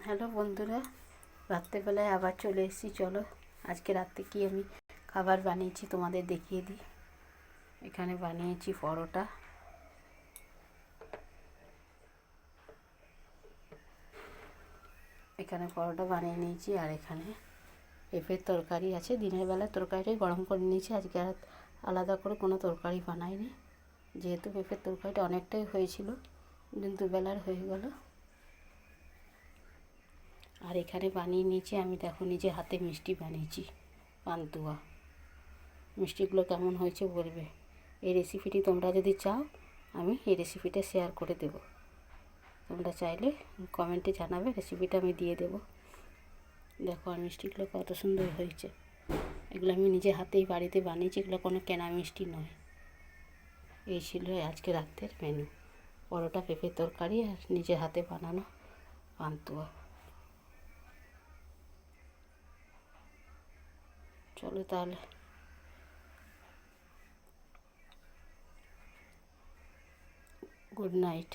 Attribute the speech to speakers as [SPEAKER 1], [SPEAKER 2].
[SPEAKER 1] Hello বন্ধুরা, রাত্রেবেলায় আবার চলে এসেছি। চলো আজকে রাত্রে কি আমি খাবার বানিয়েছি তোমাদের দেখিয়ে দিই। এখানে বানিয়েছি পরোটা, এখানে পরোটা বানিয়ে নিয়েছি, আর এখানে পেঁপের তরকারি আছে। দিনের বেলায় তরকারিটাই গরম করে নিয়েছি, আজকে আর আলাদা করে কোনো তরকারি বানাইনি, যেহেতু পেঁপের তরকারিটা অনেকটাই হয়েছিল, দুবেলার হয়ে গেল। আর এখানে বানিয়ে নিয়েছি আমি, দেখো নিজে হাতে মিষ্টি বানিয়েছি, পান্তুয়া। মিষ্টিগুলো কেমন হয়েছে বলবে। এই রেসিপিটি তোমরা যদি চাও, আমি এই রেসিপিটা শেয়ার করে দেব। তোমরা চাইলে কমেন্টে জানাবে, রেসিপিটা আমি দিয়ে দেব। দেখো আর মিষ্টিগুলো কত সুন্দর হয়েছে। এগুলো আমি নিজে হাতেই বাড়িতে বানিয়েছি, এগুলো কোনো কেনা মিষ্টি নয়। এই ছিল আজকে রাতের মেনু, পরোটা, পেঁপের তরকারি আর নিজের হাতে বানানো পান্তুয়া। চলো তাহলে, গুড নাইট।